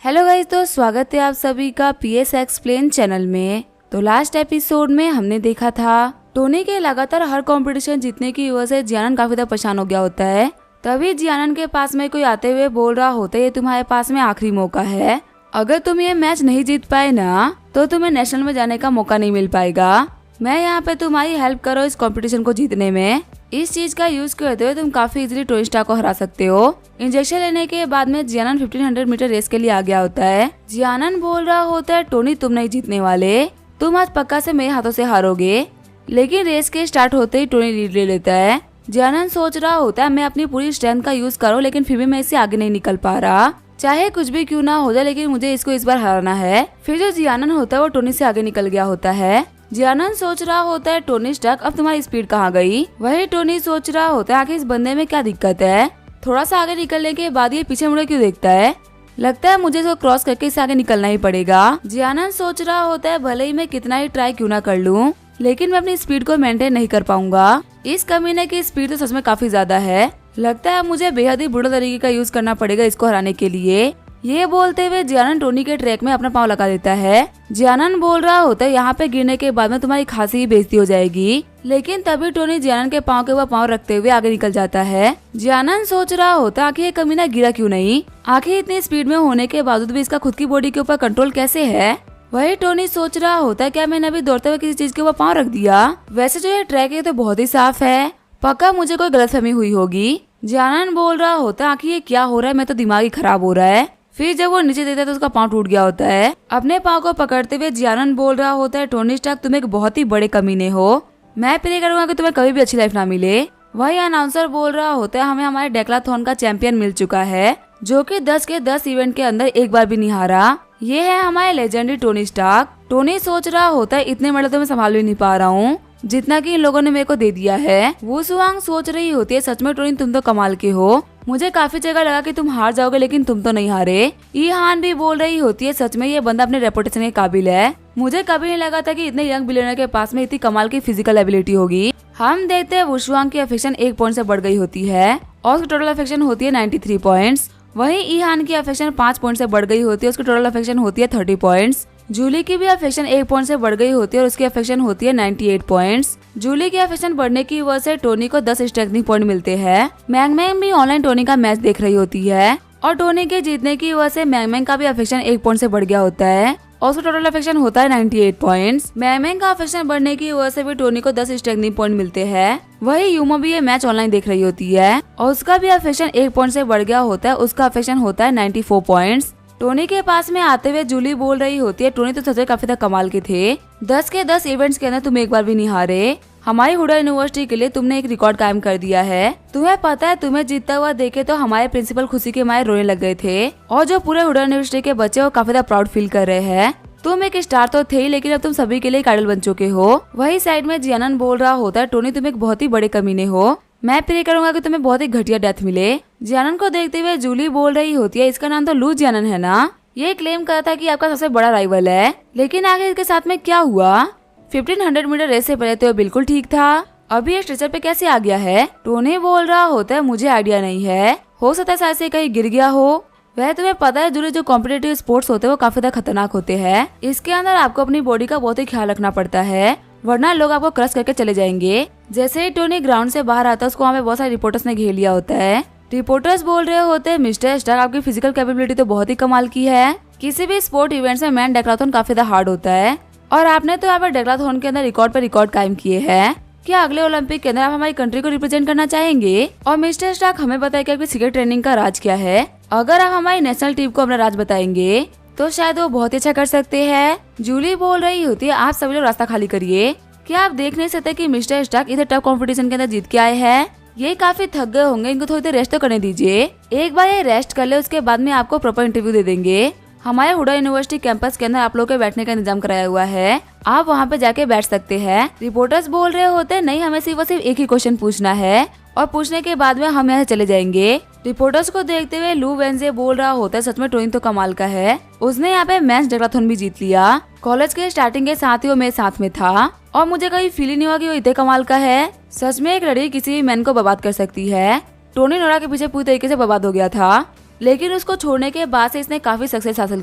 Hello guys, तो स्वागत है आप सभी का पीएस एक्सप्लेन चैनल में। तो लास्ट एपिसोड में हमने देखा था टोनी के लगातार हर कंपटीशन जीतने की वजह से जियानन काफी ज्यादा परेशान हो गया होता है। तभी जियानन के पास में कोई आते हुए बोल रहा होता है ये तुम्हारे पास में आखिरी मौका है, अगर तुम ये मैच नहीं जीत पाए ना तो तुम्हें नेशनल में जाने का मौका नहीं मिल पाएगा। मैं यहाँ पे तुम्हारी हेल्प करो इस कंपटीशन को जीतने में। इस चीज का यूज करते हुए तुम काफी इजीली टोनी स्टार्क को हरा सकते हो। इंजेक्शन लेने के बाद में जियानन 1500 मीटर रेस के लिए आ गया होता है। जियानन बोल रहा होता है टोनी तुम नहीं जीतने वाले, तुम आज पक्का से मेरे हाथों से हारोगे। लेकिन रेस के स्टार्ट होते ही टोनी लीड ले लेता है। जियानन सोच रहा होता है मैं अपनी पूरी स्ट्रेंथ का यूज करूँ, लेकिन फिर भी मैं इससे आगे नहीं निकल पा रहा। चाहे कुछ भी क्यों ना हो जाए, लेकिन मुझे इसको इस बार हराना है। फिर जो जियानन होता है वो टोनी से आगे निकल गया होता है। जियानन सोच रहा होता है टोनी स्टार्क अब तुम्हारी स्पीड कहाँ गई। वही टोनी सोच रहा होता है आखिर इस बंदे में क्या दिक्कत है। थोड़ा सा आगे निकलने के बाद ये पीछे मुड़े क्यों देखता है। लगता है मुझे इसको क्रॉस करके इससे आगे निकलना ही पड़ेगा। जियानन सोच रहा होता है भले ही मैं कितना ही ट्राई क्यों ना कर लूं, लेकिन मैं अपनी स्पीड को मेंटेन नहीं कर पाऊंगा। इस कमीने की स्पीड तो सच में काफी ज्यादा है। लगता है मुझे बेहद ही बुरा तरीके का यूज करना पड़ेगा इसको हराने के लिए। ये बोलते हुए जियानन टोनी के ट्रैक में अपना पाँव लगा देता है। जियानन बोल रहा होता है यहाँ पे गिरने के बाद में तुम्हारी खासी ही बेइज्जती हो जाएगी। लेकिन तभी टोनी जियानन के पाँव के ऊपर पाँव रखते हुए आगे निकल जाता है। जियानन सोच रहा होता है आखिर ये कमीना गिरा क्यों नहीं, आखिर इतनी स्पीड में होने के बावजूद भी इसका खुद की बॉडी के ऊपर कंट्रोल कैसे है। वही टोनी सोच रहा होता है क्या मैंने अभी दौड़ते हुए किसी चीज के ऊपर पाँव रख दिया। वैसे जो ये ट्रैक है तो बहुत ही साफ है, पक्का मुझे कोई गलतफहमी हुई होगी। जियानन बोल रहा होता है आखिर ये क्या हो रहा है, मैं तो दिमाग ही खराब हो रहा है। फिर जब वो नीचे देता है तो उसका पाँव टूट गया होता है। अपने पाँव को पकड़ते हुए जियानन बोल रहा होता है टोनी स्टार्क तुम एक बहुत ही बड़े कमीने हो, मैं प्रे करूंगा कि तुम्हें कभी भी अच्छी लाइफ ना मिले। वही अनाउंसर बोल रहा होता है हमें हमारे डेक्लाथॉन का चैंपियन मिल चुका है, जो कि 10 के 10 इवेंट के अंदर एक बार भी नहीं हारा। ये है हमारे लेजेंडरी टोनी स्टार्क। टोनी सोच रहा होता है इतने मेडल तो मैं संभाल भी नहीं पा रहा हूँ जितना कि इन लोगों ने मेरे को दे दिया है। वो सुवांग सोच रही होती है सच में टोनी तुम तो कमाल के हो, मुझे काफी जगह लगा कि तुम हार जाओगे लेकिन तुम तो नहीं हारे। ई हान भी बोल रही होती है सच में ये बंदा अपने रेपुटेशन के काबिल है, मुझे कभी नहीं लगा था कि इतने यंग बिलियनर के पास में इतनी कमाल की फिजिकल एबिलिटी होगी। हम देखते हैं वुशुआंग की अफेक्शन 1 पॉइंट से बढ़ गई होती है और उसकी टोटल अफेक्शन होती है 93 पॉइंट्स। वहीं ई हान की अफेक्शन 5 पॉइंट से बढ़ गई होती है, उसकी टोटल अफेक्शन होती है 30 पॉइंट्स। जूली की भी अफेक्शन 1 पॉइंट से बढ़ गई होती है और उसकी अफेक्शन होती है 98 पॉइंट्स। जूली की अफेक्शन बढ़ने की वजह से टोनी को 10 स्ट्रेंथनिंग पॉइंट मिलते हैं। मैंग मैंग भी ऑनलाइन टोनी का मैच देख रही होती है और टोनी के जीतने की वजह से मैंग मैंग का भी अफेक्शन 1 पॉइंट से बढ़ गया होता है और उसका टोटल अफेक्शन होता है 98 पॉइंट्स। मैंग मैंग का अफेक्शन बढ़ने की वजह से भी टोनी को 10 स्ट्रेंथनिंग पॉइंट मिलते हैं। वही यूमो भी ये मैच ऑनलाइन देख रही होती है और उसका भी अफेक्शन 1 पॉइंट से बढ़ गया होता है, उसका अफेक्शन होता है 94 पॉइंट्स। टोनी के पास में आते हुए जूली बोल रही होती है टोनी तो सच में काफी तक कमाल के थे, 10 के 10 इवेंट्स के अंदर तुम एक बार भी नहीं हारे। हमारी हुडा यूनिवर्सिटी के लिए तुमने एक रिकॉर्ड कायम कर दिया है। तुम्हें पता है तुम्हें जीतता हुआ देखे तो हमारे प्रिंसिपल खुशी के मारे रोने लग गए थे और जो पूरे हुडा यूनिवर्सिटी के बच्चे वो काफी प्राउड फील कर रहे हैं। तुम एक स्टार तो थे ही, लेकिन अब तुम सभी के लिए एक आइडल बन चुके हो। वही साइड में जियानन बोल रहा होता है टोनी तुम एक बहुत ही बड़े कमीने हो, मैं प्रे करूंगा कि तुम्हें बहुत ही घटिया डेथ मिले। जियानन को देखते हुए जूली बोल रही होती है इसका नाम तो लू जियानन है ना, ये क्लेम करता था कि आपका सबसे बड़ा राइवल है, लेकिन आगे इसके साथ में क्या हुआ। 1500 मीटर रेस से पहले तो बिल्कुल ठीक था, अभी ये स्ट्रेचर पे कैसे आ गया है। टोनी बोल रहा होता है मुझे आइडिया नहीं है, हो सकता है शायद से कहीं गिर गया हो। वह तुम्हें पता है जूली जो कॉम्पिटिटिव स्पोर्ट्स होते हैं वो काफी ज्यादा खतरनाक होते हैं, इसके अंदर आपको अपनी बॉडी का बहुत ही ख्याल रखना पड़ता है वरना लोग आपको क्रश करके चले जाएंगे। जैसे ही टोनी ग्राउंड से बाहर आता है उसको वहाँ पे बहुत सारे रिपोर्टर्स ने घेर लिया होता है। रिपोर्टर्स बोल रहे होते हैं मिस्टर स्टार्क आपकी फिजिकल कैपेबिलिटी तो बहुत ही कमाल की है, किसी भी स्पोर्ट इवेंट्स में मैन डेक्लाथॉन काफी ज्यादा हार्ड होता है और आपने तो यहाँ पर डेक्लाथॉन के अंदर रिकॉर्ड पर रिकॉर्ड कायम किए हैं। क्या अगले ओलंपिक के अंदर आप हमारी कंट्री को रिप्रेजेंट करना चाहेंगे। और मिस्टर स्टार्क हमें बताइए कि आपकी सीक्रेट ट्रेनिंग का राज क्या है, अगर आप हमारी नेशनल टीम को अपना राज बताएंगे तो शायद वो बहुत अच्छा कर सकते हैं। जूली बोल रही होती है आप सभी लोग रास्ता खाली करिए, क्या आप देख नहीं सकते कि मिस्टर स्टार्क इधर टफ कंपटीशन के अंदर जीत के आए हैं, ये काफी थक गए होंगे, इनको थोड़ी देर रेस्ट तो करने दीजिए। एक बार ये रेस्ट कर ले उसके बाद में आपको प्रॉपर इंटरव्यू दे देंगे। हमारे हुडा यूनिवर्सिटी कैंपस के अंदर आप लोगों के बैठने का इंतजाम कराया हुआ है, आप वहाँ पे जाके बैठ सकते हैं। रिपोर्टर्स बोल रहे होते हैं नहीं हमें सिर्फ एक ही क्वेश्चन पूछना है और पूछने के बाद में हम यहाँ चले जाएंगे। रिपोर्टर्स को देखते हुए लू वेंजे बोल रहा होता है सच में टोनी तो कमाल का है, उसने यहाँ पे मैच डेक्लाथॉन भी जीत लिया, कॉलेज के स्टार्टिंग के साथ ही वो मेरे साथ में था और मुझे कभी फील ही नहीं हुआ कि वो इतने कमाल का है। सच में एक लड़की किसी भी मैन को बर्बाद कर सकती है। टोनी नोरा के पीछे पूरी तरीके से बर्बाद हो गया था। लेकिन उसको छोड़ने के बाद से इसने काफी सक्सेस हासिल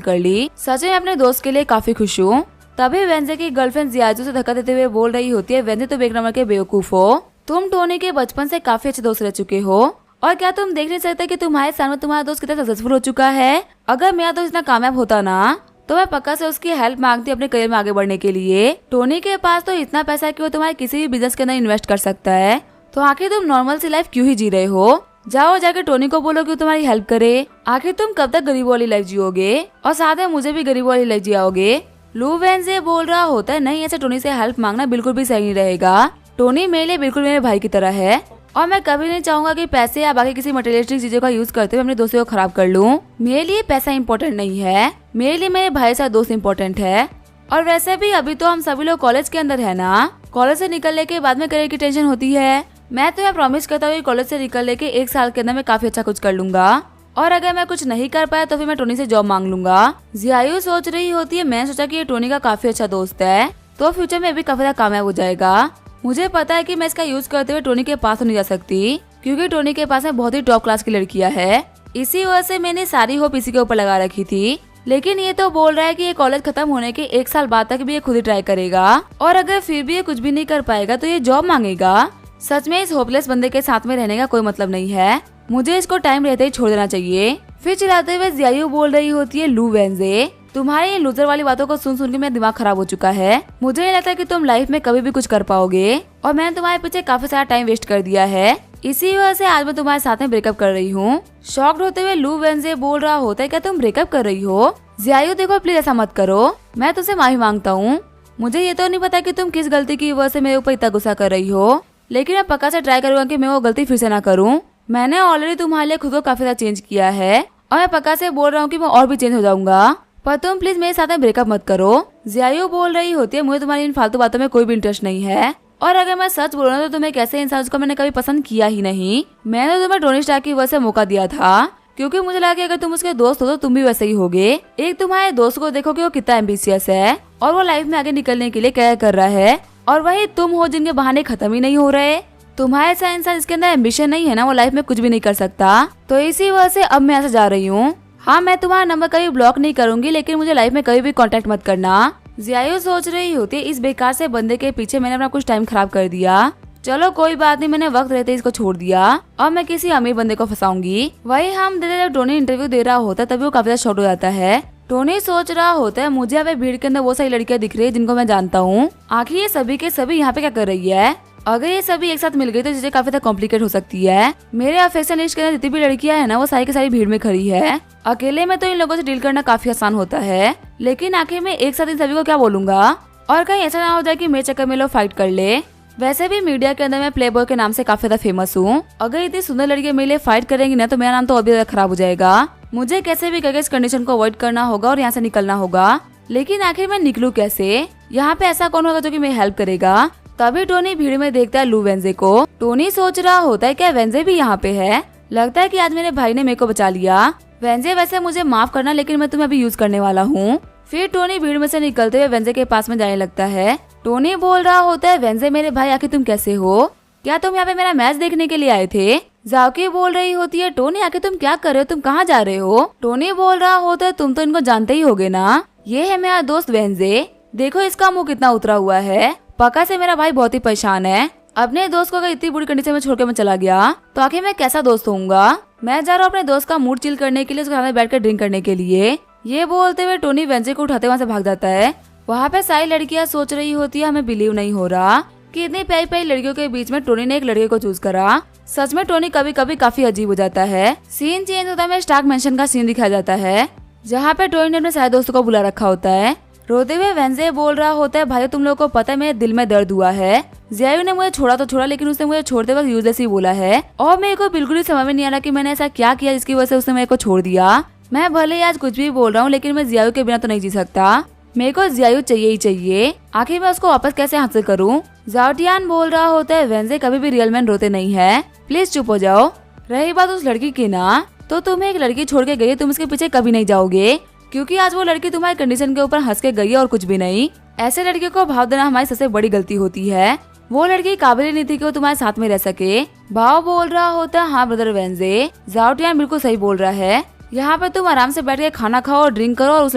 कर ली। सच में अपने दोस्त के लिए काफी खुश हूँ। तभी वेंजे की गर्लफ्रेंड जियाजू से धक्का देते हुए बोल रही होती है, वेंजे तो एक नंबर के बेवकूफ हो, तुम टोनी के बचपन से काफी अच्छे दोस्त रह चुके हो और क्या तुम देख नहीं सकते कि तुम्हारे सामने तुम्हारा दोस्त कितना सक्सेसफुल हो चुका है। अगर मेरा दोस्त इतना कामयाब होता ना तो मैं पक्का से उसकी हेल्प मांगती अपने करियर में आगे बढ़ने के लिए। टोनी के पास तो इतना पैसा है कि वो तुम्हारे किसी भी बिजनेस के अंदर इन्वेस्ट कर सकता है, तो आखिर तुम नॉर्मल सी लाइफ क्यों ही जी रहे हो। जाओ जाके टोनी को बोलो कि वो तुम्हारी हेल्प करे। आखिर तुम कब तक गरीबों वाली लाइफ जियोगे और साथ में मुझे भी गरीबों वाली लाइफ जियाओगे। लू वेंजे बोल रहा होता है, नहीं ऐसे टोनी से हेल्प मांगना बिल्कुल भी सही नहीं रहेगा। टोनी मेरे लिए बिल्कुल मेरे भाई की तरह है और मैं कभी नहीं चाहूंगा कि पैसे या बाकी किसी मटेरियलिस्टिक चीजों का यूज करते हुए अपने दोस्तों को खराब कर लूं। मेरे लिए पैसा इंपॉर्टेंट नहीं है, मेरे लिए मेरे भाई साथ दोस्त इंपॉर्टेंट है। और वैसे भी अभी तो हम सभी लोग कॉलेज के अंदर है ना, कॉलेज से निकलने के बाद में करियर की टेंशन होती है। मैं तो यह प्रॉमिस करता हूँ कॉलेज से निकलने के 1 साल के अंदर मैं काफी अच्छा कुछ कर लूंगा और अगर मैं कुछ नहीं कर पाया तो फिर मैं टोनी से जॉब मांग लूंगा। जियायू सोच रही होती है, मैं सोचा कि ये टोनी का काफी अच्छा दोस्त है तो फ्यूचर में भी काफी ज्यादा कामयाब हो जाएगा। मुझे पता है कि मैं इसका यूज करते हुए टोनी के पास नहीं जा सकती क्योंकि टोनी के पास में बहुत ही टॉप क्लास की लड़कियां है। इसी वजह से मैंने सारी होप इसी के ऊपर लगा रखी थी। लेकिन ये तो बोल रहा है कि ये कॉलेज खत्म होने के 1 साल बाद तक भी ये खुद ही ट्राई करेगा और अगर फिर भी ये कुछ भी नहीं कर पाएगा तो ये जॉब मांगेगा। सच में इस होपलेस बंदे के साथ में रहने का कोई मतलब नहीं है, मुझे इसको टाइम रहते ही छोड़ देना चाहिए। फिर चिल्लाते हुए जियायू बोल रही होती है, लू वेंजे तुम्हारी इन लूजर वाली बातों को सुन सुन के मेरा दिमाग खराब हो चुका है। मुझे नहीं लगता कि तुम लाइफ में कभी भी कुछ कर पाओगे और मैंने तुम्हारे पीछे काफी सारा टाइम वेस्ट कर दिया है। इसी वजह से आज मैं तुम्हारे साथ में ब्रेकअप कर रही हूँ। शॉक्ड होते हुए लू वेंजे बोल रहा होता है, क्या तुम ब्रेकअप कर रही हो? जियायू देखो प्लीज ऐसा मत करो, मैं तुमसे माफी मांगता हूँ। मुझे ये तो नहीं पता कि तुम किस गलती की वजह से मेरे ऊपर इतना गुस्सा कर रही हो, लेकिन मैं पक्का से ट्राई करूंगा कि मैं वो गलती फिर से ना करूँ। मैंने ऑलरेडी तुम्हारे लिए खुद को काफी ज्यादा चेंज किया है और मैं पक्का से बोल रहा हूँ कि मैं और भी चेंज हो जाऊंगा, पर तुम प्लीज मेरे साथ में ब्रेकअप मत करो। जियायू बोल रही होती है, मुझे तुम्हारी इन फालतू बातों में कोई भी इंटरेस्ट नहीं है और अगर मैं सच बोलूं तो तुम्हें कैसे इंसान जिसको मैंने कभी पसंद किया ही नहीं। मैंने तुम्हें टोनी स्टार्क की वजह से मौका दिया था क्योंकि मुझे लगा कि अगर तुम उसके दोस्त हो तो तुम भी वैसे ही होगे। एक तुम्हारे दोस्त को देखो कि वो कितना एम्बिशियस है और वो लाइफ में आगे निकलने के लिए क्या कर रहा है, और वही तुम हो जिनके बहाने खत्म ही नहीं हो रहे। तुम्हारे ऐसा इंसान जिसके अंदर एम्बिशन नहीं है ना, वो लाइफ में कुछ भी नहीं कर सकता। तो इसी वजह से अब मैं ऐसा जा रही हूँ। हाँ, मैं तुम्हारा नंबर कभी ब्लॉक नहीं करूंगी, लेकिन मुझे लाइफ में कभी भी कांटेक्ट मत करना। जियायू सोच रही होती है, इस बेकार से बंदे के पीछे मैंने अपना कुछ टाइम खराब कर दिया। चलो कोई बात नहीं, मैंने वक्त रहते इसको छोड़ दिया और मैं किसी अमीर बंदे को फंसाऊंगी। वही हम देते जब टोनी इंटरव्यू दे रहा होता तभी वो काफी ज्यादा शॉर्ट हो जाता है। टोनी सोच रहा होता है, मुझे अब भीड़ के अंदर वो सारी लड़कियां दिख रही है जिनको मैं जानता हूँ। आखिर ये सभी के सभी यहाँ पे क्या कर रही है? अगर ये सभी एक साथ मिल गई तो चीजें काफी ज्यादा कॉम्प्लिकेट हो सकती है। मेरे अफेक्शन लिस्ट के अंदर जितनी भी लड़कियां है ना, वो सारी की सारी भीड़ में खड़ी है। अकेले में तो इन लोगों से डील करना काफी आसान होता है, लेकिन आखिर में एक साथ इन सभी को क्या बोलूंगा और कहीं ऐसा ना हो जाए कि मेरे चक्कर में लोग फाइट कर ले। वैसे भी मीडिया के अंदर मैं प्लेबॉय के नाम से काफी ज्यादा फेमस हूँ। अगर इतनी सुंदर लड़कियां मेरे लिए फाइट करेंगी ना तो मेरा नाम तो और भी ज्यादा खराब हो जाएगा। मुझे कैसे भी करके इस कंडीशन को अवॉइड करना होगा और यहाँ से निकलना होगा। लेकिन आखिर मैं निकलूं कैसे? यहाँ पे ऐसा कौन होगा जो कि मेरी हेल्प करेगा? तभी टोनी भीड़ में देखता है लू वेंजे को। टोनी सोच रहा होता है, क्या वेंजे भी यहाँ पे है? लगता है कि आज मेरे भाई ने मेरे को बचा लिया। वेंजे वैसे मुझे माफ करना, लेकिन मैं तुम्हें अभी यूज करने वाला हूँ। फिर टोनी भीड़ में से निकलते हुए वेंजे के पास में जाने लगता है। टोनी बोल रहा होता है, वेंजे मेरे भाई आखिर तुम कैसे हो? क्या तुम यहाँ पे मेरा मैच देखने के लिए आए थे? जाओकी बोल रही होती है, टोनी आखिर तुम क्या कर रहे हो, तुम कहाँ जा रहे हो? टोनी बोल रहा होता है, तुम तो इनको जानते ही होगे ना, ये है मेरा दोस्त वेंजे। देखो इसका मुंह कितना उतरा हुआ है, पक्का से मेरा भाई बहुत ही परेशान है। अपने दोस्त को अगर इतनी बुरी कंडीशन में छोड़कर मैं चला गया तो आखिर मैं कैसा दोस्त होऊंगा? मैं जा रहा हूँ अपने दोस्त का मूड चिल करने के लिए, उसके साथ बैठकर ड्रिंक करने के लिए। ये बोलते हुए टोनी वेंजे को उठाते वहाँ से भाग जाता है। वहाँ पे सारी लड़कियाँ सोच रही होती है, हमें बिलीव नहीं हो रहा कि इतनी प्यारी प्यारी लड़कियों के बीच में टोनी ने एक लड़के को चूज करा। सच में टोनी कभी कभी काफी अजीब हो जाता है। सीन चेंज होता है, स्टार्क मेंशन का सीन दिखाया जाता है जहाँ पे टोनी ने अपने सारे दोस्तों को बुला रखा होता है। रोते हुए वेंजे बोल रहा होता है, भाई तुम लोगों को पता है मेरे दिल में दर्द हुआ है। जियायू ने मुझे छोड़ा तो छोड़ा, लेकिन उसने मुझे छोड़ते वक्त यूजलेस ही बोला है और मेरे को बिल्कुल ही समझ में नहीं आ रहा कि मैंने ऐसा क्या किया जिसकी वजह से उसने मेरे को छोड़ दिया। मैं भले ही आज कुछ भी बोल रहा हूँ, लेकिन मैं जियायू के बिना तो नहीं जी सकता। मेरे को जियायू चाहिए ही चाहिए। आखिर मैं उसको वापस कैसे हासिल करूँ? जाओटियान बोल रहा होता है, वेंजे कभी भी रियल मैन रोते नहीं है, प्लीज चुप हो जाओ। रही बात उस लड़की की ना, तो तुम्हें एक लड़की छोड़ के गई, तुम उसके पीछे कभी नहीं जाओगे, क्योंकि आज वो लड़की तुम्हारी कंडीशन के ऊपर हंस के गई है और कुछ भी नहीं। ऐसे लड़कियों को भाव देना हमारी सबसे बड़ी गलती होती है। वो लड़की काबिल नहीं थी कि वो तुम्हारे साथ में रह सके। भाव बोल रहा होता है, हाँ ब्रदर वेंजे, जाओटियान बिल्कुल सही बोल रहा है। यहाँ पे तुम आराम से बैठ के खाना खाओ और ड्रिंक करो और उस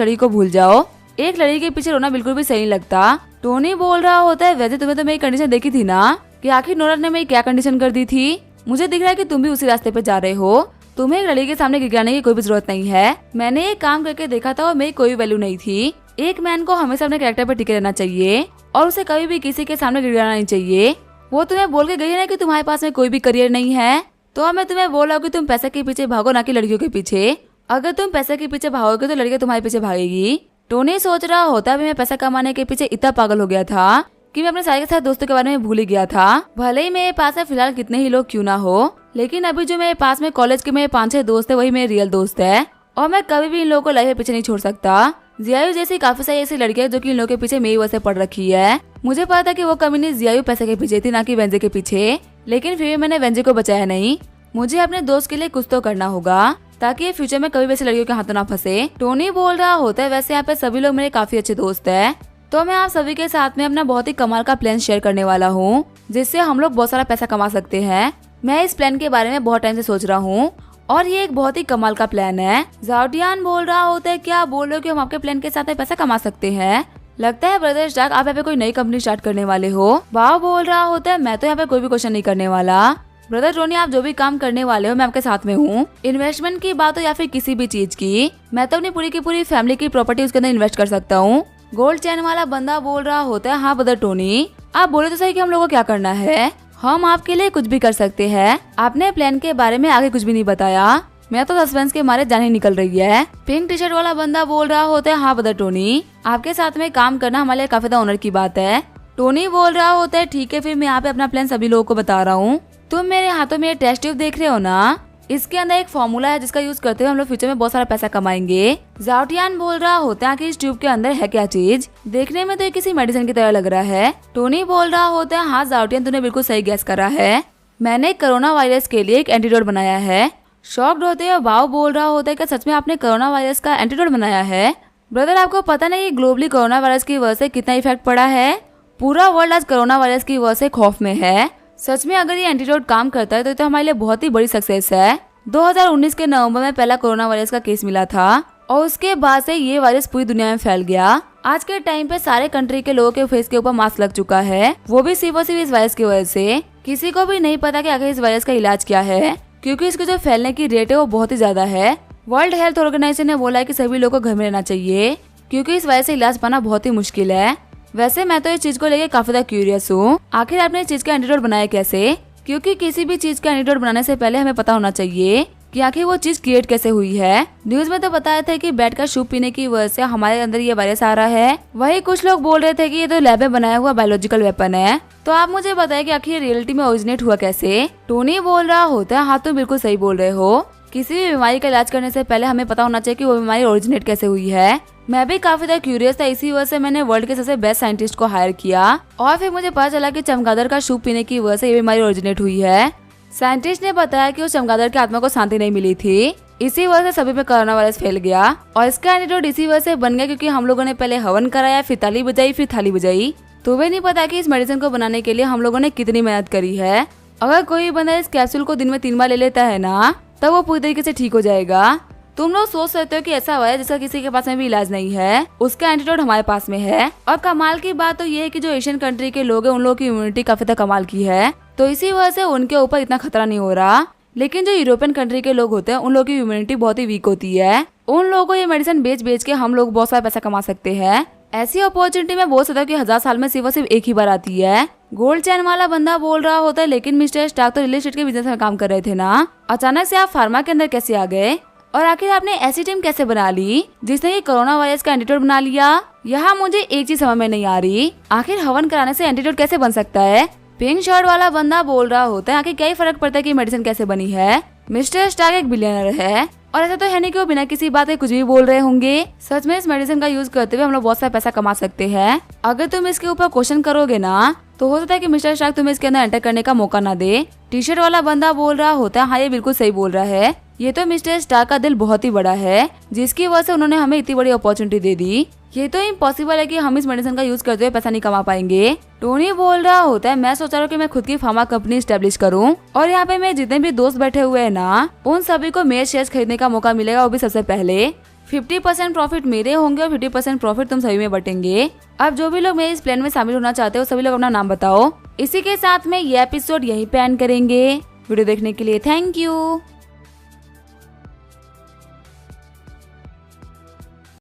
लड़की को भूल जाओ। एक लड़की के पीछे रोना बिल्कुल भी सही नहीं लगता। टोनी बोल रहा होता है, वैसे तुम्हें तो मेरी कंडीशन देखी थी ना कि आखिर नोरा ने मेरी क्या कंडीशन कर दी थी। मुझे दिख रहा है कि तुम भी उसी रास्ते पे जा रहे हो। तुम्हें एक लड़की के सामने गिराने की कोई भी जरूरत नहीं है। मैंने एक काम करके देखा था और मेरी कोई वैल्यू नहीं थी। एक मैन को हमेशा अपने कैरेक्टर पर टिके रहना चाहिए और उसे कभी भी किसी के सामने गिराना नहीं चाहिए। वो तुम्हें बोल के गई है ना कि तुम्हारे पास में कोई भी करियर नहीं है, तो अब मैं तुम्हें बोल रहा हूँ कि तुम पैसे के पीछे भागो, ना कि लड़कियों के पीछे। अगर तुम पैसे के पीछे भागोगे तो लड़कियां तुम्हारे पीछे भागेगी। टोनी सोच रहा होता है मैं पैसा कमाने के पीछे इतना पागल हो गया था कि मैं अपने सारे के साथ दोस्तों के बारे में भूल ही गया था। भले ही मेरे पास है फिलहाल कितने ही लोग क्यों ना हो, लेकिन अभी जो मेरे पास में कॉलेज के मेरे 5-6 दोस्त है वही मेरे रियल दोस्त है और मैं कभी भी इन लोगों को लाइफ में पीछे नहीं छोड़ सकता। जियायू जैसी काफी सारी ऐसी लड़कियां जो कि इन लोगों के पीछे मेरी वजह से पड़ रखी है। मुझे पता था कि वो कमी जियायू पैसे के पीछे थी, ना कि वेंजे के पीछे, लेकिन फिर भी मैंने वेंजे को बचाया नहीं। मुझे अपने दोस्त के लिए कुछ तो करना होगा ताकि ये फ्यूचर में कभी वैसे लड़कियों के हाथों ना फंसे। टोनी बोल रहा होता है, वैसे यहाँ पे सभी लोग मेरे काफी अच्छे दोस्त है, तो मैं आप सभी के साथ में अपना बहुत ही कमाल का प्लान शेयर करने वाला हूँ जिससे हम लोग बहुत सारा पैसा कमा सकते हैं। मैं इस प्लान के बारे में बहुत टाइम से सोच रहा हूँ और ये एक बहुत ही कमाल का प्लान है। जाओटियान बोल रहा होता है, क्या बोल रहे हो कि हम आपके प्लान के साथ में पैसा कमा सकते हैं? लगता है ब्रदर स्टार्क आप यहाँ पे कोई नई कंपनी स्टार्ट करने वाले हो। वाह बोल रहा होता है, मैं तो यहाँ पे कोई भी क्वेश्चन नहीं करने वाला। ब्रदर टोनी आप जो भी काम करने वाले हो मैं आपके साथ में हूँ। इन्वेस्टमेंट की बात हो या फिर किसी भी चीज की, मैं तो अपनी पूरी की पूरी फैमिली की प्रॉपर्टी उसके अंदर इन्वेस्ट कर सकता हूँ। गोल्ड चैन वाला बंदा बोल रहा होता है, हाँ ब्रदर टोनी आप बोले तो सही कि हम लोगों को क्या करना है। हम आपके लिए कुछ भी कर सकते हैं। आपने प्लान के बारे में आगे कुछ भी नहीं बताया, मैं तो सस्पेंस के मारे जाने निकल रही है। पिंक टी शर्ट वाला बंदा बोल रहा होता है, हाँ ब्रदर टोनी आपके साथ में काम करना हमारे लिए काफी ज्यादा ऑनर की बात है। टोनी बोल रहा होता है, ठीक है फिर मैं यहाँ पे अपना प्लान सभी लोगों को बता रहा हूँ। तुम मेरे हाथों में टेस्ट ट्यूब देख रहे हो ना, इसके अंदर एक फॉर्मूला है जिसका यूज करते हुए हम लोग फ्यूचर में बहुत सारा पैसा कमाएंगे। जाओटियान बोल रहा होता है कि इस ट्यूब के अंदर है क्या चीज, देखने में तो ये किसी मेडिसिन की तरह लग रहा है। टोनी बोल रहा होता है, हाँ जाओटियान तूने बिल्कुल सही गैस करा है, मैंने कोरोना वायरस के लिए एक एंटीडोट बनाया है। शॉक्ड होते हुए बाव बोल रहा होता है, क्या सच में आपने कोरोना वायरस का एंटीडोट बनाया है? ब्रदर आपको पता नहीं ग्लोबली कोरोना वायरस की वजह से कितना इफेक्ट पड़ा है। पूरा वर्ल्ड आज कोरोना वायरस की वजह से खौफ में है। सच में अगर ये एंटीडोट काम करता है तो हमारे लिए बहुत ही बड़ी सक्सेस है। 2019 के नवंबर में पहला कोरोना वायरस का केस मिला था और उसके बाद से ये वायरस पूरी दुनिया में फैल गया। आज के टाइम पे सारे कंट्री के लोगों के फेस के ऊपर मास्क लग चुका है, वो भी सिर्फ और सिर्फ इस वायरस की वजह से। किसी को भी नहीं पता कि आखिर इस वायरस का इलाज क्या है, क्योंकि इसके जो फैलने की रेट है वो बहुत ही ज्यादा है। वर्ल्ड हेल्थ ऑर्गेनाइजेशन ने बोला है कि सभी लोगों को घर में रहना चाहिए, क्योंकि इस वायरस से इलाज पाना बहुत ही मुश्किल है। वैसे मैं तो इस चीज को लेके काफी ज्यादा क्यूरियस हूँ, आखिर आपने इस चीज का एंटीडोट बनाया कैसे? क्योंकि किसी भी चीज का एंटीडोट बनाने से पहले हमें पता होना चाहिए कि आखिर वो चीज क्रिएट कैसे हुई है। न्यूज में तो बताया था कि बैट का सूप पीने की वजह से हमारे अंदर ये वायरस आ रहा है। वही कुछ लोग बोल रहे थे कि ये तो लैब में बनाया हुआ बायोलॉजिकल वेपन है। तो आप मुझे बताएं कि आखिर रियलिटी में ओरिजिनेट हुआ कैसे? टोनी बोल रहा होता है, हाँ तुम बिल्कुल सही बोल रहे हो, किसी भी बीमारी का इलाज करने से पहले हमें पता होना चाहिए कि वो बीमारी ओरिजिनेट कैसे हुई है। मैं भी काफी ज्यादा क्यूरियस था, इसी वजह से मैंने वर्ल्ड के सबसे बेस्ट साइंटिस्ट को हायर किया और फिर मुझे पता चला कि चमगादड़ का सूप पीने की वजह से ये बीमारी ओरिजिनेट हुई है। साइंटिस्ट ने बताया कि उस चमगादड़ की आत्मा को शांति नहीं मिली थी, इसी वजह से सभी में कोरोना वायरस फैल गया और इसका एंटीडोट इसी वजह से बन गया क्योंकि हम लोगों ने पहले हवन कराया, फिर ताली बजाई, फिर थाली बजाई। तुम्हें नहीं पता कि इस मेडिसिन को बनाने के लिए हम लोगों ने कितनी मेहनत करी है। अगर कोई बंदा इस कैप्सूल को दिन में 3 बार ले लेता है ना, तब वो पूरी तरीके से ठीक हो जाएगा। तुम लोग सोच सकते हो कि ऐसा हुआ है जिसका किसी के पास में भी इलाज नहीं है, उसका एंटीडोट हमारे पास में है। और कमाल की बात तो ये है कि जो एशियन कंट्री के लोग हैं उन लोगों की इम्यूनिटी काफी ज्यादा कमाल की है, तो इसी वजह से उनके ऊपर इतना खतरा नहीं हो रहा। लेकिन जो यूरोपियन कंट्री के लोग होते हैं उन लोगों की इम्यूनिटी बहुत ही वीक होती है। उन लोगों को ये मेडिसिन बेच के हम लोग बहुत सारा पैसा कमा सकते हैं। ऐसी अपॉर्चुनिटी में बोल सकता हूँ कि 1000 साल में सिर्फ और सिर्फ एक ही बार आती है। गोल्ड चैन वाला बंदा बोल रहा होता है, लेकिन मिस्टर स्टार्क तो रियल एस्टेट के बिजनेस में काम कर रहे थे ना, अचानक से आप फार्मा के अंदर कैसे आ गए? और आखिर आपने ऐसी टीम कैसे बना ली जिसने ये कोरोना वायरस का एंटीडोट बना लिया? यहाँ मुझे एक चीज समझ में नहीं आ रही, आखिर हवन कराने से एंटीडोट कैसे बन सकता है? पिंक शर्ट वाला बंदा बोल रहा होता है, आखिर क्या ही फर्क पड़ता है कि मेडिसिन कैसे बनी है? मिस्टर स्टार्क एक बिलियनर है और ऐसा तो है नहीं कि वो बिना किसी बात के कुछ भी बोल रहे होंगे। सच में इस मेडिसिन का यूज करते हुए हम लोग बहुत सारा पैसा कमा सकते हैं। अगर तुम इसके ऊपर क्वेश्चन करोगे ना, तो हो सकता है कि मिस्टर स्टार्क तुम्हें इसके अंदर एंटर करने का मौका ना दे। टी शर्ट वाला बंदा बोल रहा होता है, हाँ ये बिल्कुल सही बोल रहा है, ये तो मिस्टर स्टार्क का दिल बहुत ही बड़ा है जिसकी वजह से उन्होंने हमें इतनी बड़ी अपॉर्चुनिटी दे दी। ये तो इम्पॉसिबल है कि हम इस मेडिसिन का यूज करते हुए पैसा नहीं कमा पाएंगे। टोनी बोल रहा होता है, मैं सोच रहा हूँ कि मैं खुद की फार्मा कंपनी स्टेब्लिश करूँ और यहाँ पे मेरे जितने भी दोस्त बैठे हुए हैं ना, उन सभी को मेरे शेयर्स खरीदने का मौका मिलेगा, वो भी सबसे पहले। 50% प्रॉफिट मेरे होंगे और 50% प्रॉफिट तुम सभी में बटेंगे। अब जो भी लोग मेरे इस प्लान में शामिल होना चाहते हो सभी लोग अपना नाम बताओ। इसी के साथ में ये एपिसोड यहीं पे एंड करेंगे। वीडियो देखने के लिए थैंक यू।